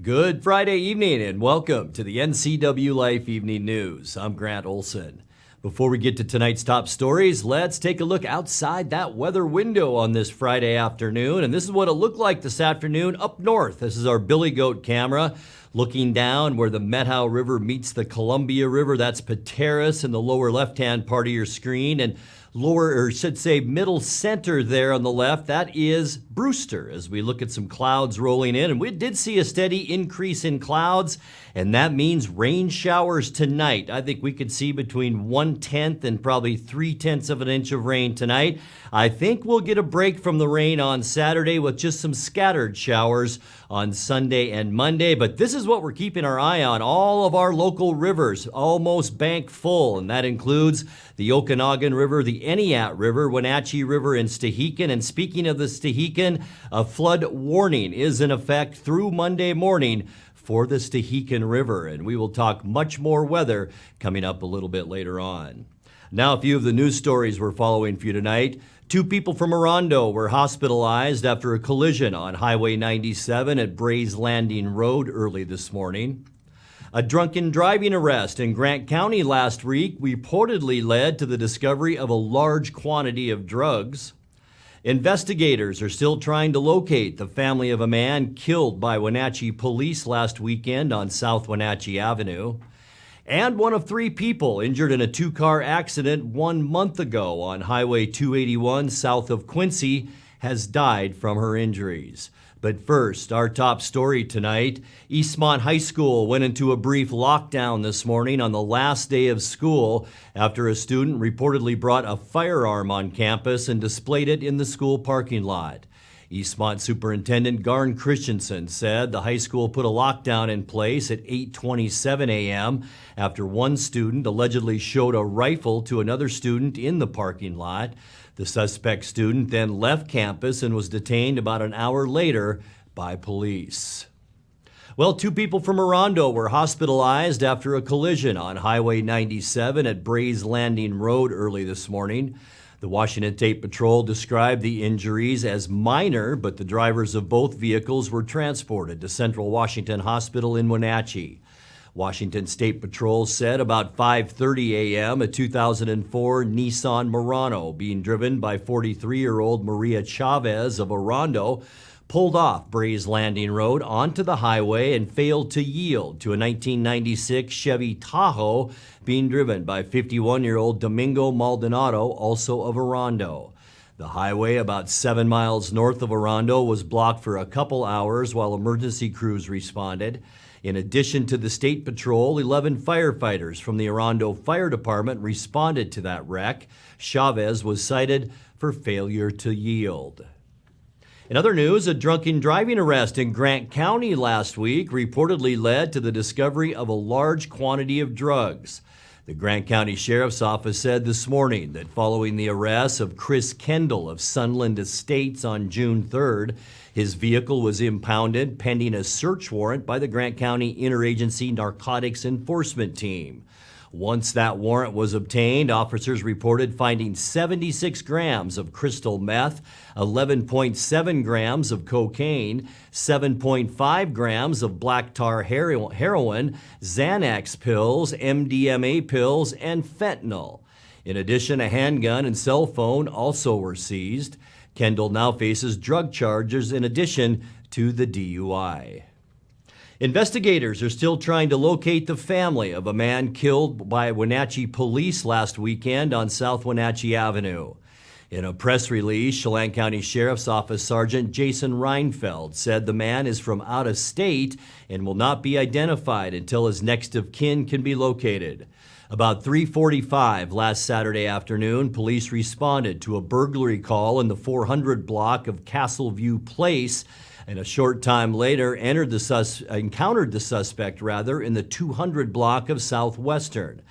Good Friday evening and welcome to the NCWLIFE Evening News. I'm Grant Olson. Before we get to tonight's top stories, let's take a look outside that weather window on this Friday afternoon. And this is what it looked like this afternoon up north. This is our Billy Goat camera looking down where the Methow River meets the Columbia River. That's Pateros in the lower left-hand part of your screen. And middle center there on the left, that is Brewster as we look at some clouds rolling in. And we did see a steady increase in clouds, and that means rain showers tonight. I think we could see between 1/10 and probably 3/10 of an inch of rain tonight. I think we'll get a break from the rain on Saturday with just some scattered showers on Sunday and Monday. But this is what we're keeping our eye on. All of our local rivers almost bank full, and that includes the Okanagan River, the Eniat River, Wenatchee River, and Stehekin. And speaking of the Stehekin, a flood warning is in effect through Monday morning for the Stehekin River. And we will talk much more weather coming up a little bit later on. Now, a few of the news stories we're following for you tonight. 2 people from Orondo were hospitalized after a collision on Highway 97 at Brays Landing Road early this morning. A drunken driving arrest in Grant County last week reportedly led to the discovery of a large quantity of drugs. Investigators are still trying to locate the family of a man killed by Wenatchee police last weekend on South Wenatchee Avenue. And one of 3 people injured in a 2-car accident 1 month ago on Highway 281 south of Quincy has died from her injuries. But first, our top story tonight. Eastmont High School went into a brief lockdown this morning on the last day of school after a student reportedly brought a firearm on campus and displayed it in the school parking lot. Eastmont Superintendent Garn Christensen said the high school put a lockdown in place at 8:27 a.m. after one student allegedly showed a rifle to another student in the parking lot. The suspect student then left campus and was detained about an hour later by police. Well, 2 people from Orondo were hospitalized after a collision on Highway 97 at Brays Landing Road early this morning. The Washington State Patrol described the injuries as minor, but the drivers of both vehicles were transported to Central Washington Hospital in Wenatchee. Washington State Patrol said about 5:30 a.m. a 2004 Nissan Murano being driven by 43-year-old Maria Chavez of Orondo pulled off Brays Landing Road onto the highway and failed to yield to a 1996 Chevy Tahoe being driven by 51-year-old Domingo Maldonado, also of Orondo. The highway about 7 miles north of Orondo was blocked for a couple hours while emergency crews responded. In addition to the State Patrol, 11 firefighters from the Orondo Fire Department responded to that wreck. Chavez was cited for failure to yield. In other news, a drunken driving arrest in Grant County last week reportedly led to the discovery of a large quantity of drugs. The Grant County Sheriff's Office said this morning that following the arrest of Chris Kendall of Sunland Estates on June 3rd, his vehicle was impounded pending a search warrant by the Grant County Interagency Narcotics Enforcement Team. Once that warrant was obtained, officers reported finding 76 grams of crystal meth, 11.7 grams of cocaine, 7.5 grams of black tar heroin, Xanax pills, MDMA pills, and fentanyl. In addition, a handgun and cell phone also were seized. Kendall now faces drug charges in addition to the DUI. Investigators are still trying to locate the family of a man killed by Wenatchee police last weekend on South Wenatchee Avenue. In a press release, Chelan County Sheriff's Office Sergeant Jason Reinfeld said the man is from out of state and will not be identified until his next of kin can be located. About 3:45 last Saturday afternoon, police responded to a burglary call in the 400 block of Castleview Place, and a short time later encountered the suspect in the 200 block of Southwestern.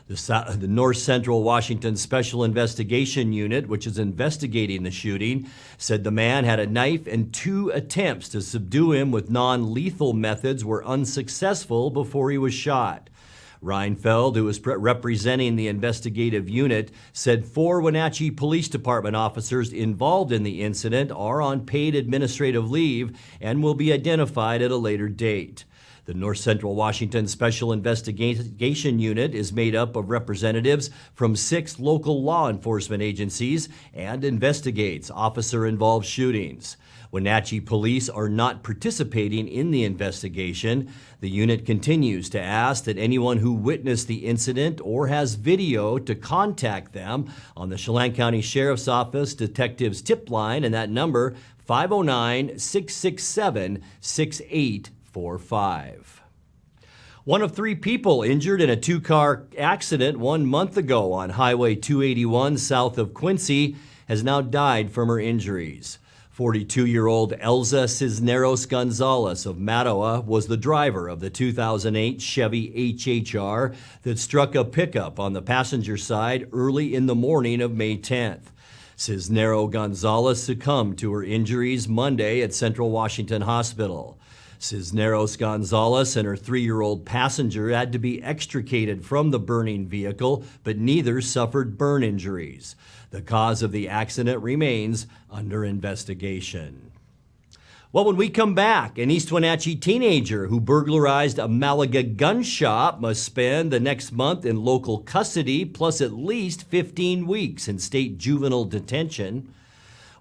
The North Central Washington Special Investigation Unit, which is investigating the shooting, said the man had a knife and 2 attempts to subdue him with non-lethal methods were unsuccessful before he was shot. Reinfeld, who is representing the investigative unit, said 4 Wenatchee Police Department officers involved in the incident are on paid administrative leave and will be identified at a later date. The North Central Washington Special Investigation Unit is made up of representatives from 6 local law enforcement agencies and investigates officer-involved shootings. Wenatchee police are not participating in the investigation. The unit continues to ask that anyone who witnessed the incident or has video to contact them on the Chelan County Sheriff's Office Detectives Tip Line, and that number 509-667-6845. One of 3 people injured in a 2-car accident 1 month ago on Highway 281 south of Quincy has now died from her injuries. 42-year-old Elza Cisneros Gonzalez of Mattawa was the driver of the 2008 Chevy HHR that struck a pickup on the passenger side early in the morning of May 10th. Cisneros Gonzalez succumbed to her injuries Monday at Central Washington Hospital. Cisneros Gonzalez and her 3-year-old passenger had to be extricated from the burning vehicle, but neither suffered burn injuries. The cause of the accident remains under investigation. Well, when we come back, an East Wenatchee teenager who burglarized a Malaga gun shop must spend the next month in local custody, plus at least 15 weeks in state juvenile detention.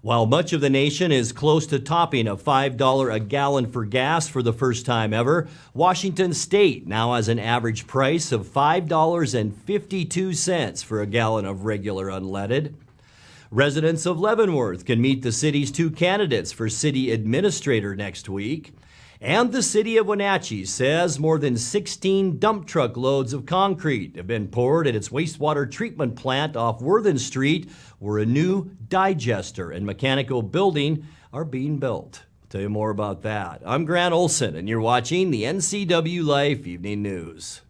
While much of the nation is close to topping a $5 a gallon for gas for the first time ever, Washington State now has an average price of $5.52 for a gallon of regular unleaded. Residents of Leavenworth can meet the city's 2 candidates for city administrator next week. And the city of Wenatchee says more than 16 dump truck loads of concrete have been poured at its wastewater treatment plant off Worthen Street, where a new digester and mechanical building are being built. I'll tell you more about that. I'm Grant Olson, and you're watching the NCWLIFE Evening News.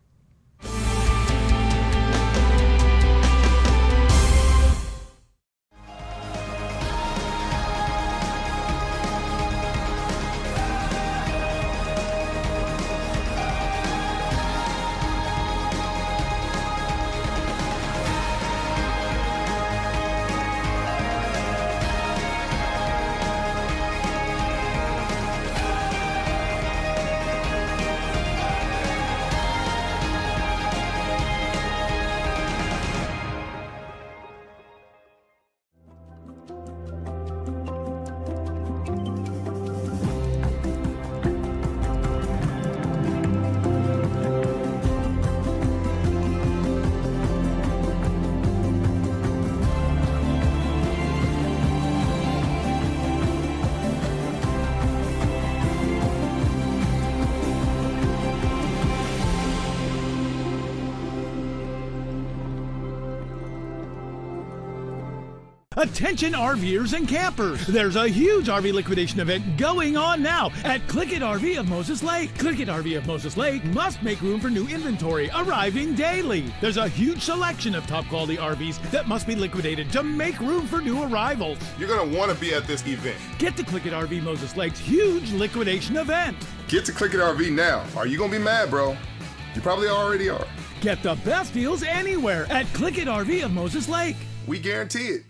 Attention RVers and campers! There's a huge RV liquidation event going on now at Click It RV of Moses Lake. Click It RV of Moses Lake must make room for new inventory arriving daily. There's a huge selection of top quality RVs that must be liquidated to make room for new arrivals. You're going to want to be at this event. Get to Click It RV Moses Lake's huge liquidation event. Get to Click It RV now. Are you going to be mad, bro? You probably already are. Get the best deals anywhere at Click It RV of Moses Lake. We guarantee it.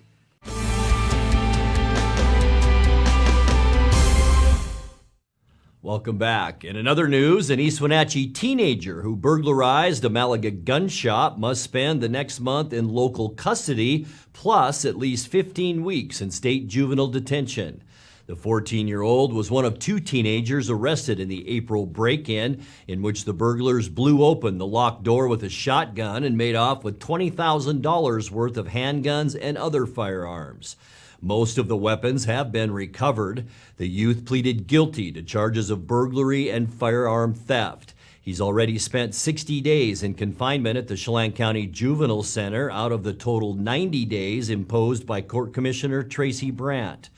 Welcome back. In another news, an East Wenatchee teenager who burglarized a Malaga gun shop must spend the next month in local custody, plus at least 15 weeks in state juvenile detention. The 14-year-old was one of 2 teenagers arrested in the April break-in which the burglars blew open the locked door with a shotgun and made off with $20,000 worth of handguns and other firearms. Most of the weapons have been recovered. The youth pleaded guilty to charges of burglary and firearm theft. He's already spent 60 days in confinement at the Chelan County Juvenile Center out of the total 90 days imposed by Court Commissioner Tracy Brandt.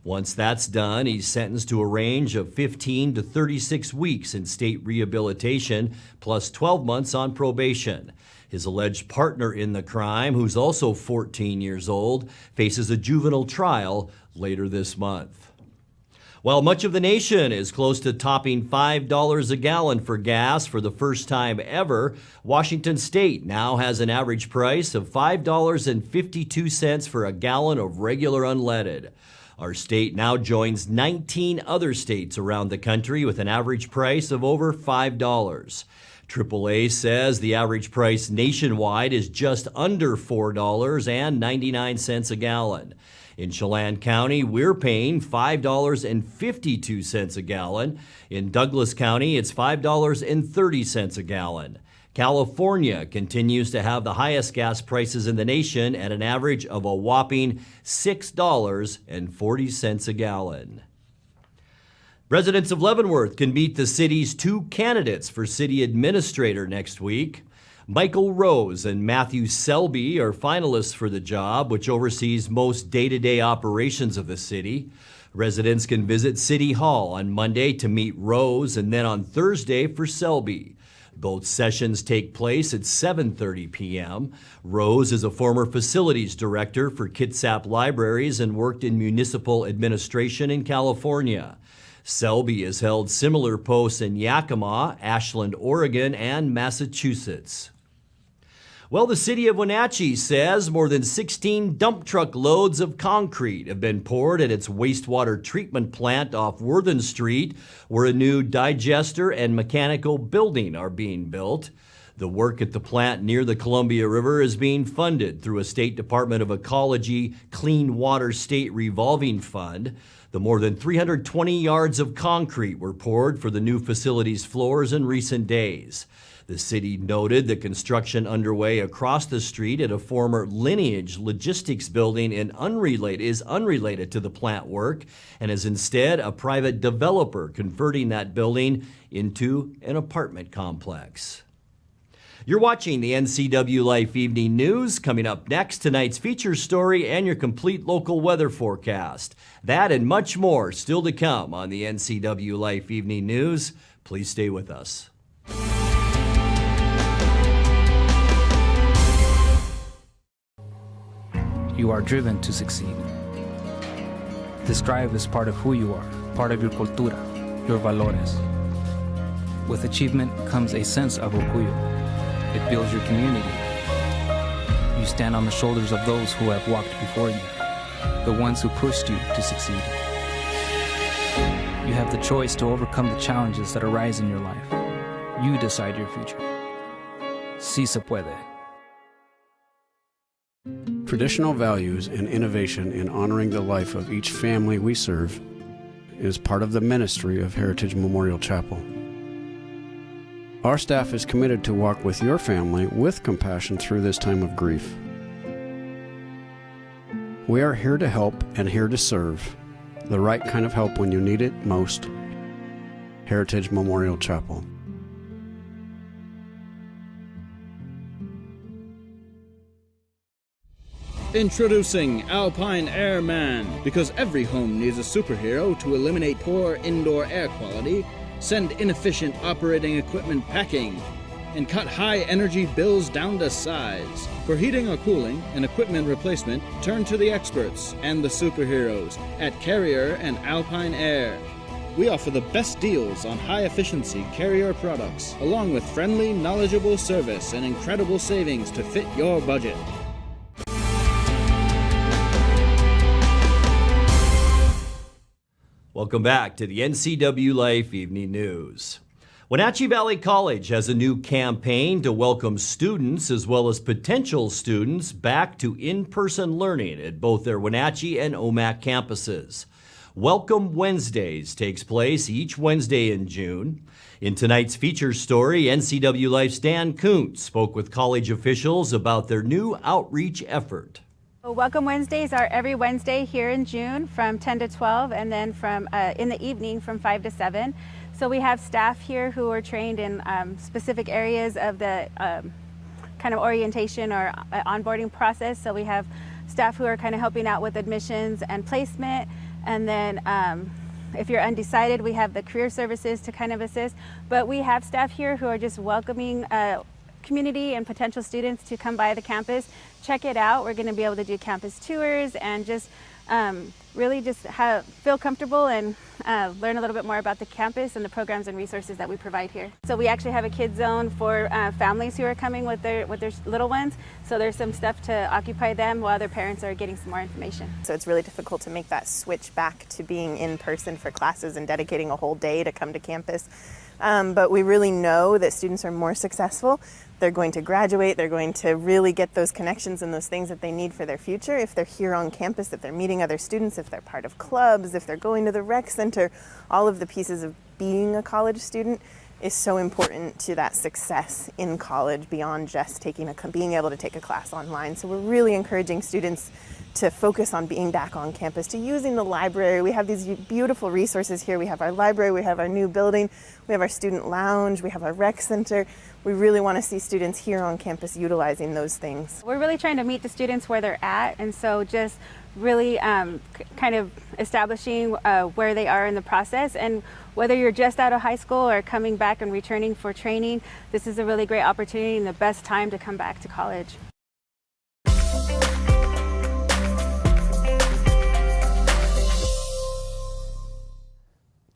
Once that's done, he's sentenced to a range of 15 to 36 weeks in state rehabilitation, plus 12 months on probation. His alleged partner in the crime, who's also 14 years old, faces a juvenile trial later this month. While much of the nation is close to topping $5 a gallon for gas for the first time ever, Washington State now has an average price of $5.52 for a gallon of regular unleaded. Our state now joins 19 other states around the country with an average price of over $5. AAA says the average price nationwide is just under $4.99 a gallon. In Chelan County, we're paying $5.52 a gallon. In Douglas County, it's $5.30 a gallon. California continues to have the highest gas prices in the nation at an average of a whopping $6.40 a gallon. Residents of Leavenworth can meet the city's two candidates for city administrator next week. Michael Rose and Matthew Selby are finalists for the job, which oversees most day-to-day operations of the city. Residents can visit City Hall on Monday to meet Rose and then on Thursday for Selby. Both sessions take place at 7:30 p.m. Rose is a former facilities director for Kitsap Libraries and worked in municipal administration in California. Selby has held similar posts in Yakima, Ashland, Oregon, and Massachusetts. Well, the city of Wenatchee says more than 16 dump truck loads of concrete have been poured at its wastewater treatment plant off Worthen Street, where a new digester and mechanical building are being built. The work at the plant near the Columbia River is being funded through a State Department of Ecology Clean Water State Revolving Fund. The more than 320 yards of concrete were poured for the new facility's floors in recent days. The city noted the construction underway across the street at a former Lineage Logistics building is unrelated to the plant work and is instead a private developer converting that building into an apartment complex. You're watching the NCWLIFE Evening News. Coming up next, tonight's feature story and your complete local weather forecast. That and much more still to come on the NCWLIFE Evening News. Please stay with us. You are driven to succeed. This drive is part of who you are, part of your cultura, your valores. With achievement comes a sense of orgullo. It builds your community. You stand on the shoulders of those who have walked before you, the ones who pushed you to succeed. You have the choice to overcome the challenges that arise in your life. You decide your future. Sí se puede. Traditional values and innovation in honoring the life of each family we serve is part of the ministry of Heritage Memorial Chapel. Our staff is committed to walk with your family with compassion through this time of grief. We are here to help and here to serve, the right kind of help when you need it most. Heritage Memorial Chapel. Introducing Alpine Airman. Because every home needs a superhero to eliminate poor indoor air quality, send inefficient operating equipment packing, and cut high energy bills down to size. For heating or cooling and equipment replacement, turn to the experts and the superheroes at Carrier and Alpine Air. We offer the best deals on high-efficiency Carrier products, along with friendly, knowledgeable service and incredible savings to fit your budget. Welcome back to the NCWLIFE Evening News. Wenatchee Valley College has a new campaign to welcome students as well as potential students back to in-person learning at both their Wenatchee and Omak campuses. Welcome Wednesdays takes place each Wednesday in June. In tonight's feature story, NCWLIFE's Dan Kuntz spoke with college officials about their new outreach effort. Welcome Wednesdays are every Wednesday here in June from 10 to 12 and then from in the evening from 5 to 7. So we have staff here who are trained in specific areas of the kind of orientation or onboarding process. So we have staff who are kind of helping out with admissions and placement. And then if you're undecided, we have the career services to kind of assist. But we have staff here who are just welcoming community and potential students to come by the campus, check it out. We're going to be able to do campus tours and just really just feel comfortable and learn a little bit more about the campus and the programs and resources that we provide here. So we actually have a kids zone for families who are coming with their little ones. So there's some stuff to occupy them while their parents are getting some more information. So it's really difficult to make that switch back to being in person for classes and dedicating a whole day to come to campus. But we really know that students are more successful. They're going to graduate, they're going to really get those connections and those things that they need for their future if they're here on campus, if they're meeting other students, if they're part of clubs, if they're going to the rec center. All of the pieces of being a college student is so important to that success in college beyond just being able to take a class online. So we're really encouraging students to focus on being back on campus, to using the library. We have these beautiful resources here. We have our library, we have our new building, we have our student lounge, we have our rec center. We really want to see students here on campus utilizing those things. We're really trying to meet the students where they're at, and so just really kind of establishing where they are in the process. And whether you're just out of high school or coming back and returning for training, this is a really great opportunity and the best time to come back to college.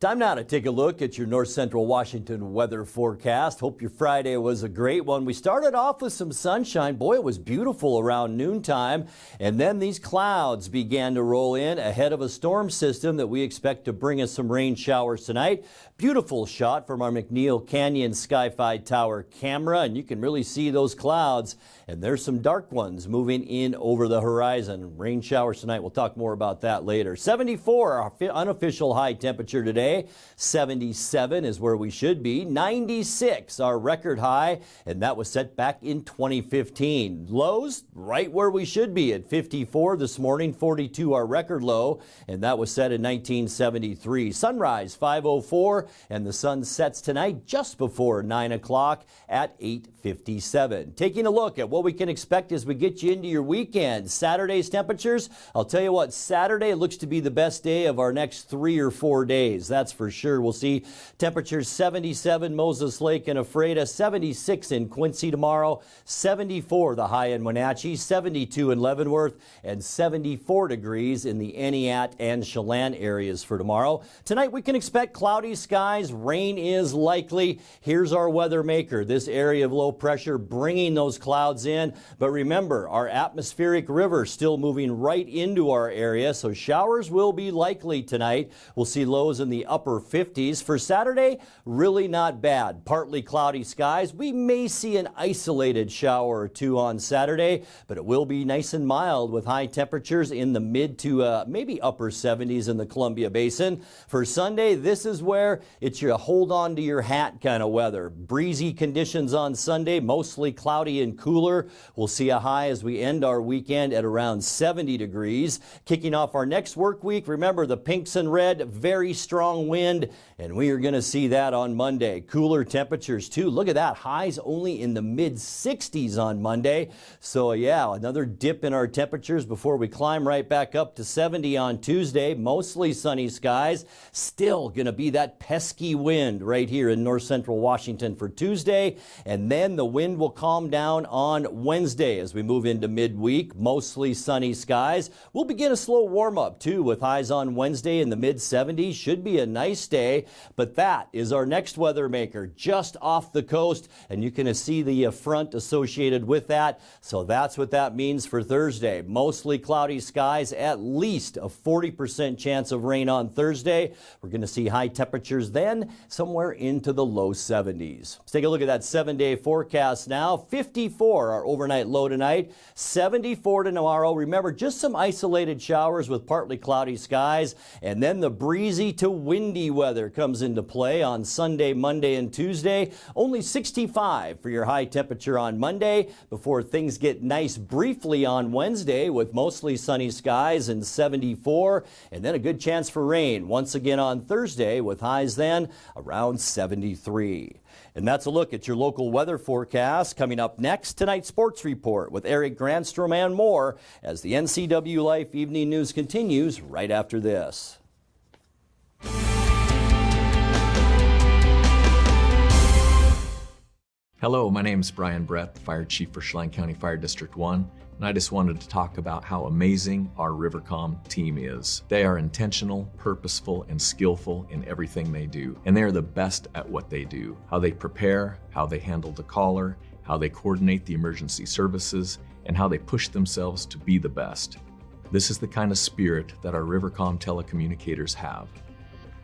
Time now to take a look at your North Central Washington weather forecast. Hope your Friday was a great one. We started off with some sunshine. Boy, it was beautiful around noontime. And then these clouds began to roll in ahead of a storm system that we expect to bring us some rain showers tonight. Beautiful shot from our McNeil Canyon Sky-Fi Tower camera. And you can really see those clouds. And there's some dark ones moving in over the horizon. Rain showers tonight. We'll talk more about that later. 74, our unofficial high temperature today. 77 is where we should be. 96, our record high, and that was set back in 2015. Lows, right where we should be at 54 this morning. 42, our record low, and that was set in 1973. Sunrise, 5:04, and the sun sets tonight just before 9 o'clock at 8:57. Taking a look at what we can expect as we get you into your weekend. Saturday's temperatures, I'll tell you what, Saturday looks to be the best day of our next 3 or 4 days. That's for sure. We'll see temperatures 77 Moses Lake and Ephrata, 76 in Quincy tomorrow, 74 the high in Wenatchee, 72 in Leavenworth, and 74 degrees in the Entiat and Chelan areas for tomorrow. Tonight we can expect cloudy skies. Rain is likely. Here's our weather maker. This area of low pressure bringing those clouds in. But remember, our atmospheric river still moving right into our area, so showers will be likely tonight. We'll see lows in the upper 50s. For Saturday, really not bad. Partly cloudy skies. We may see an isolated shower or two on Saturday, but it will be nice and mild with high temperatures in the mid to maybe upper 70s in the Columbia Basin. For Sunday, this is where it's your hold on to your hat kind of weather. Breezy conditions on Sunday, mostly cloudy and cooler. We'll see a high as we end our weekend at around 70 degrees. Kicking off our next work week, remember the pinks and red, very strong wind, and we are going to see that on Monday. Cooler temperatures too. Look at that. Highs only in the mid 60s on Monday. So yeah, another dip in our temperatures before we climb right back up to 70 on Tuesday. Mostly sunny skies. Still going to be that pesky wind right here in north central Washington for Tuesday. And then the wind will calm down on Wednesday as we move into midweek. Mostly sunny skies. We'll begin a slow warm up too with highs on Wednesday in the mid 70s. Should be a nice day, but that is our next weather maker just off the coast, and you can see the front associated with that. So that's what that means for Thursday. Mostly cloudy skies, at least a 40% chance of rain on Thursday. We're going to see high temperatures then somewhere into the low 70s. Let's take a look at that 7-day forecast now. 54 our overnight low tonight, 74 tomorrow. Remember, just some isolated showers with partly cloudy skies, and then the breezy to windy weather comes into play on Sunday, Monday, and Tuesday. Only 65 for your high temperature on Monday before things get nice briefly on Wednesday with mostly sunny skies and 74, and then a good chance for rain once again on Thursday with highs then around 73. And that's a look at your local weather forecast. Coming up next, tonight's sports report with Eric Granstrom and more as the NCWLIFE Evening News continues right after this. Hello, my name is Brian Brett, the Fire Chief for Chelan County Fire District 1, And I just wanted to talk about how amazing our Rivercom team is. They are intentional, purposeful, and skillful in everything they do. And they are the best at what they do. How they prepare, how they handle the caller, how they coordinate the emergency services, and how they push themselves to be the best. This is the kind of spirit that our Rivercom telecommunicators have.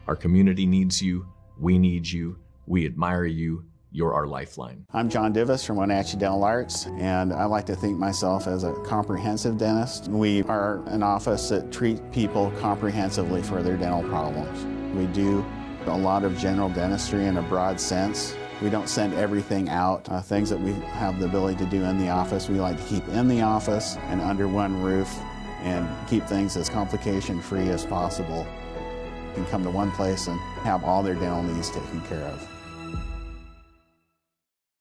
Our community needs you, we need you, we admire you, you're our lifeline. I'm John Divis from Wenatchee Dental Arts, and I like to think myself as a comprehensive dentist. We are an office that treats people comprehensively for their dental problems. We do a lot of general dentistry in a broad sense. We don't send everything out. Things that we have the ability to do in the office, we like to keep in the office and under one roof and keep things as complication-free as possible. You can come to one place and have all their dental needs taken care of.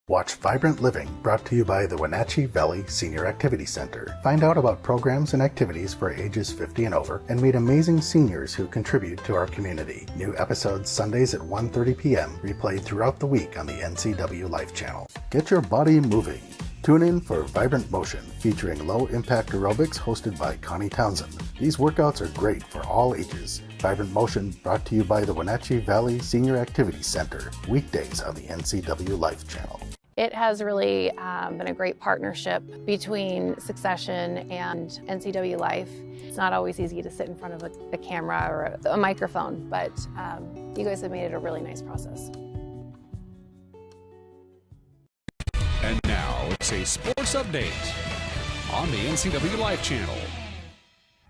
Watch Vibrant Living, brought to you by the Wenatchee Valley Senior Activity Center. Find out about programs and activities for ages 50 and over, and meet amazing seniors who contribute to our community. New episodes Sundays at 1:30 p.m., replayed throughout the week on the NCWLIFE channel. Get your body moving. Tune in for Vibrant Motion, featuring low-impact aerobics hosted by Connie Townsend. These workouts are great for all ages. Vibrant Motion, brought to you by the Wenatchee Valley Senior Activity Center, weekdays on the NCWLIFE channel. It has really been a great partnership between Succession and NCWLIFE. It's not always easy to sit in front of a camera or a microphone, but you guys have made it a really nice process. And now it's a sports update on the NCWLIFE channel.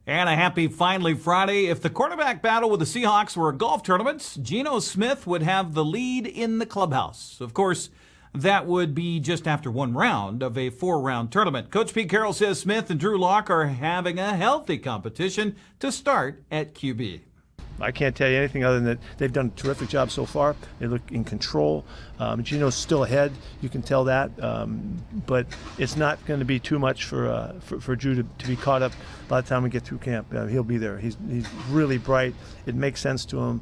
And a happy finally Friday. If the quarterback battle with the Seahawks were a golf tournament, Geno Smith would have the lead in the clubhouse. Of course, that would be just after one round of a 4-round tournament. Coach Pete Carroll says Smith and Drew Lock are having a healthy competition to start at QB. I can't tell you anything other than that they've done a terrific job so far. They look in control. Geno's still ahead. You can tell that. But it's not going to be too much for Drew to be caught up by the time we get through camp. He'll be there. He's really bright. It makes sense to him.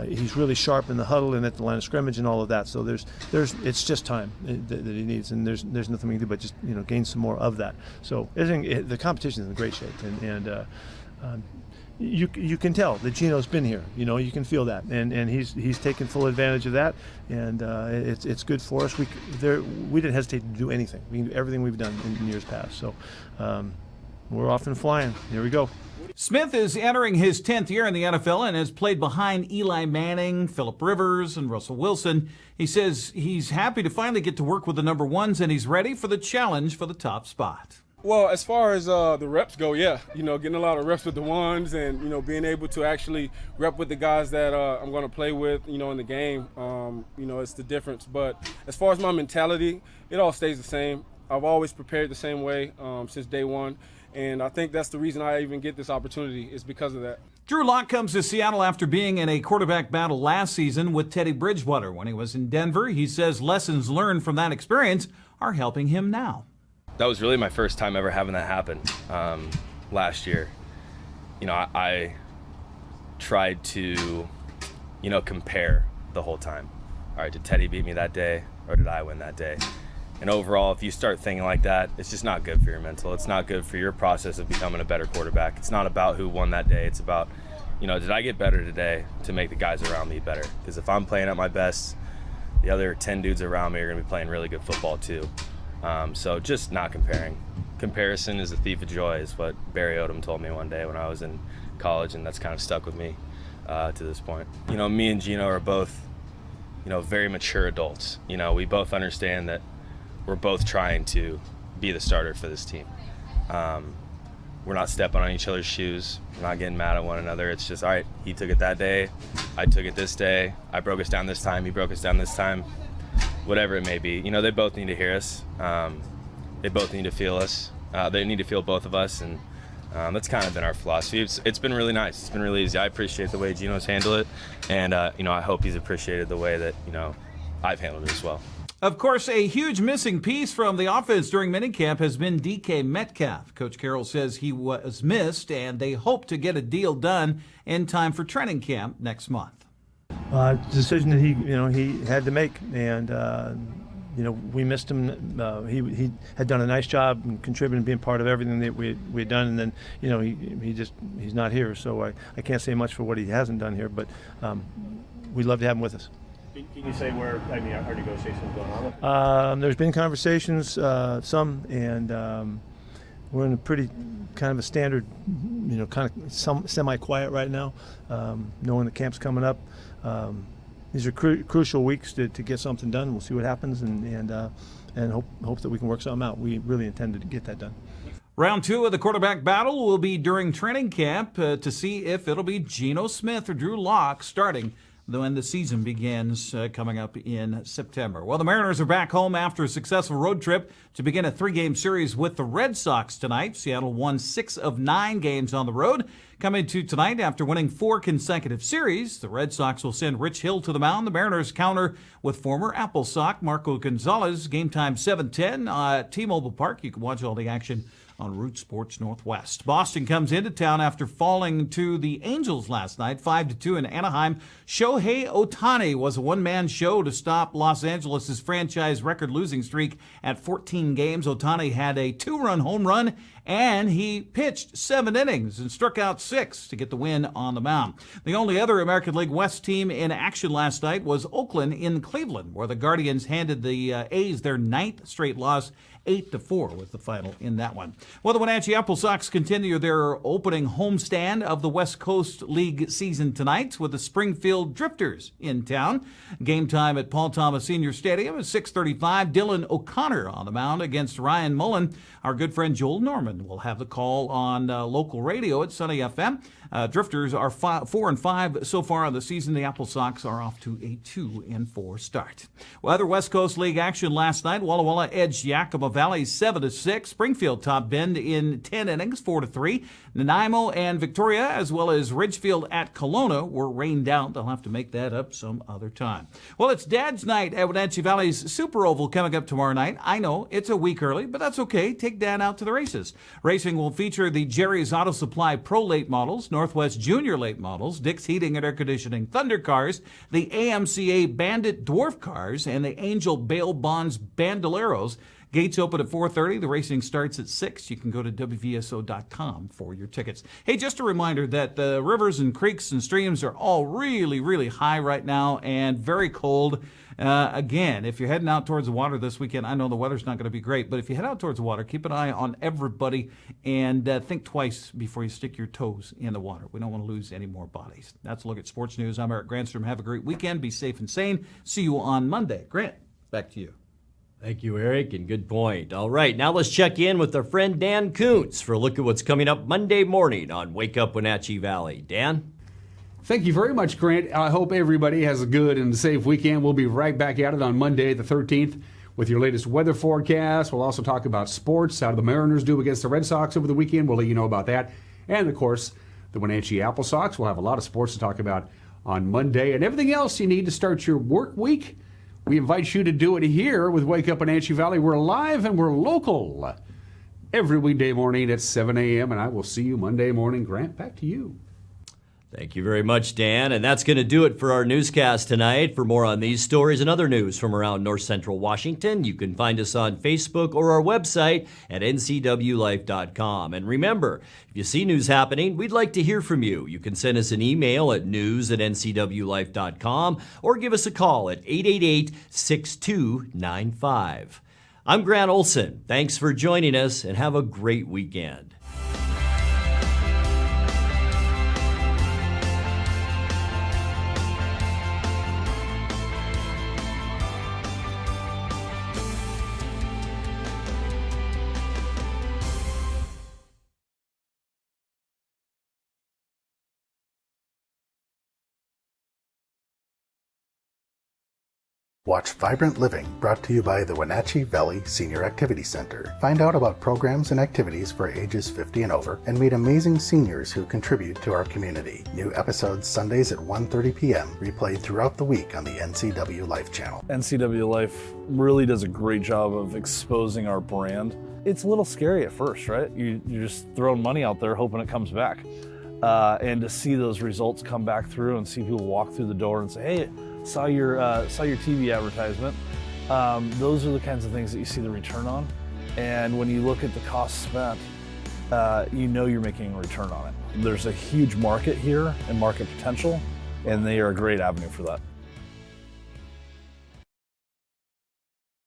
He's really sharp in the huddle and at the line of scrimmage and all of that. So it's just time that he needs, and there's nothing we can do but just gain some more of that. So the competition is in great shape, and you can tell that Geno's been here. You can feel that, and he's taken full advantage of that, and it's good for us. We didn't hesitate to do anything. We can do everything we've done in years past. So we're off and flying. Here we go. Smith is entering his 10th year in the NFL and has played behind Eli Manning, Phillip Rivers, and Russell Wilson. He says he's happy to finally get to work with the number ones, and he's ready for the challenge for the top spot. Well, as far as the reps go, yeah, getting a lot of reps with the ones and, being able to actually rep with the guys that I'm going to play with, in the game, it's the difference. But as far as my mentality, it all stays the same. I've always prepared the same way since day one, and I think that's the reason I even get this opportunity is because of that. Drew Lock comes to Seattle after being in a quarterback battle last season with Teddy Bridgewater when he was in Denver. He says lessons learned from that experience are helping him now. That was really my first time ever having that happen last year. I tried to, compare the whole time. All right, did Teddy beat me that day or did I win that day? And overall, if you start thinking like that, it's just not good for your mental. It's not good for your process of becoming a better quarterback. It's not about who won that day. It's about, did I get better today to make the guys around me better? Because if I'm playing at my best, the other 10 dudes around me are going to be playing really good football too. So just not comparing. Comparison is a thief of joy is what Barry Odom told me one day when I was in college, and that's kind of stuck with me to this point. Me and Geno are both, very mature adults. We both understand that we're both trying to be the starter for this team. We're not stepping on each other's shoes. We're not getting mad at one another. It's just, all right, he took it that day. I took it this day. I broke us down this time. He broke us down this time. Whatever it may be, they both need to hear us. They both need to feel us. They need to feel both of us, and that's kind of been our philosophy. It's been really nice. It's been really easy. I appreciate the way Geno's handled it, and I hope he's appreciated the way that I've handled it as well. Of course, a huge missing piece from the offense during minicamp has been DK Metcalf. Coach Carroll says he was missed, and they hope to get a deal done in time for training camp next month. Decision that he had to make, and we missed him. He had done a nice job and contributing, being part of everything that we had done, and then he's not here, so I can't say much for what he hasn't done here, but we'd love to have him with us. Can you say where, are negotiations going on? There's been conversations, some, and we're in a pretty kind of a standard, kind of semi-quiet right now, knowing the camp's coming up. These are crucial weeks to get something done. We'll see what happens, and hope that we can work something out. We really intend to get that done. Round 2 of the quarterback battle will be during training camp to see if it'll be Geno Smith or Drew Lock starting when the season begins coming up in September. Well, the Mariners are back home after a successful road trip to begin a 3-game series with the Red Sox tonight. Seattle won 6 of 9 games on the road. Coming to tonight after winning 4 consecutive series, the Red Sox will send Rich Hill to the mound. The Mariners counter with former Apple Sox Marco Gonzalez. Game time 7:10 at T-Mobile Park. You can watch all the action on Root Sports Northwest. Boston comes into town after falling to the Angels last night, 5-2 in Anaheim. Shohei Ohtani was a one-man show to stop Los Angeles' franchise record losing streak at 14 games. Ohtani had a 2-run home run, and he pitched 7 innings and struck out 6 to get the win on the mound. The only other American League West team in action last night was Oakland in Cleveland, where the Guardians handed the A's their 9th straight loss. 8-4 was the final in that one. Well, the Wenatchee Apple Sox continue their opening homestand of the West Coast League season tonight with the Springfield Drifters in town. Game time at Paul Thomas Senior Stadium is 6:35. Dylan O'Connor on the mound against Ryan Mullen. Our good friend Joel Norman will have the call on local radio at Sunny FM. Drifters are 4-5 so far on the season. The Apple Sox are off to a 2-4 start. Well, other West Coast League action last night. Walla Walla edged Yakima Valley 7-6. Springfield top Bend in 10 innings, 4-3. Nanaimo and Victoria, as well as Ridgefield at Kelowna, were rained out. They'll have to make that up some other time. Well, it's Dad's Night at Wenatchee Valley's Super Oval coming up tomorrow night. I know it's a week early, but that's okay. Take Dad out to the races. Racing will feature the Jerry's Auto Supply Pro Late models, Northwest Junior Late models, Dick's Heating and Air Conditioning Thunder cars, the AMCA Bandit Dwarf cars, and the Angel Bail Bonds Bandoleros. Gates open at 4:30. The racing starts at 6. You can go to WVSO.com for your tickets. Hey, just a reminder that the rivers and creeks and streams are all really, really high right now and very cold. Again, if you're heading out towards the water this weekend, I know the weather's not going to be great, but if you head out towards the water, keep an eye on everybody and think twice before you stick your toes in the water. We don't want to lose any more bodies. That's a look at sports news. I'm Eric Granstrom. Have a great weekend. Be safe and sane. See you on Monday. Grant, back to you. Thank you, Eric, and good point. All right, now let's check in with our friend Dan Kuntz for a look at what's coming up Monday morning on Wake Up Wenatchee Valley. Dan? Thank you very much, Grant. I hope everybody has a good and safe weekend. We'll be right back at it on Monday, the 13th, with your latest weather forecast. We'll also talk about sports. How do the Mariners do against the Red Sox over the weekend? We'll let you know about that. And, of course, the Wenatchee Apple Sox. We'll have a lot of sports to talk about on Monday. And everything else you need to start your work week, we invite you to do it here with Wake Up Wenatchee Valley. We're live and we're local every weekday morning at 7 a.m. And I will see you Monday morning. Grant, back to you. Thank you very much, Dan. And that's going to do it for our newscast tonight. For more on these stories and other news from around North Central Washington, you can find us on Facebook or our website at NCWLIFE.com. And remember, if you see news happening, we'd like to hear from you. You can send us an email at news@NCWLIFE.com or give us a call at 888-6295. I'm Grant Olson. Thanks for joining us and have a great weekend. Watch Vibrant Living, brought to you by the Wenatchee Valley Senior Activity Center. Find out about programs and activities for ages 50 and over, and meet amazing seniors who contribute to our community. New episodes Sundays at 1:30 p.m., replayed throughout the week on the NCWLIFE channel. NCWLIFE really does a great job of exposing our brand. It's a little scary at first, right? You're just throwing money out there hoping it comes back. And to see those results come back through and see people walk through the door and say, hey, saw your TV advertisement, Those are the kinds of things that you see the return on. And when you look at the cost spent, you know you're making a return on it. There's a huge market here and market potential, and they are a great avenue for that.